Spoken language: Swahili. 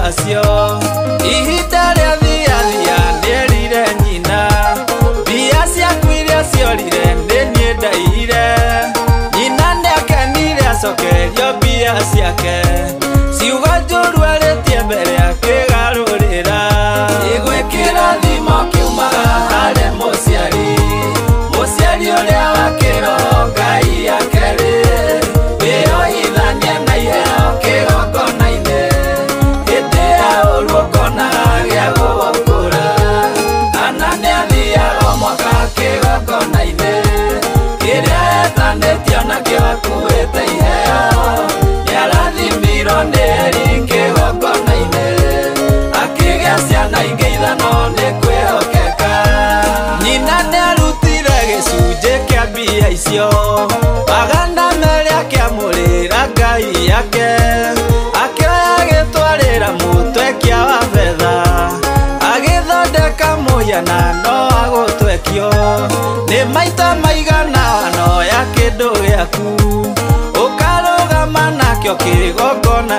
wacio ihinda rĩa thia nĩerire nyina mbia ciaku iria ciorire nĩ niĩ ndaiyire nyina nĩakenire acokerio mbia ciake ciugo njũru arĩtie mbere akĩgarũrĩra igwĩkĩra thimo kiumaga harĩ mũciari ũrĩa wa kĩroho Ngai akerĩ wĩyohithanie na iheo kĩgongona-inĩ hĩndĩ ya ũru ũkonaga gĩa gũgũkũra ana nĩathiaga o mwaka kĩgongona-inĩ kĩrĩa etanĩtio nakĩo akuĩte iheo nĩarathimirwo nĩ Eli kĩgongona-inĩ akĩgĩa ciana ingĩ ithano nĩ kwĩhokeka nyina nĩarutire gĩcunjĩ kĩa mbia icio magana merĩ akĩamũrĩra Ngai yake akĩoya agĩtwarĩra mũtwekia wa betha agĩthondeka mũhianano wa gũtwekio nĩ maita maigana wanoya kĩndũ gĩaku ũkarũgama nakĩo kĩgongona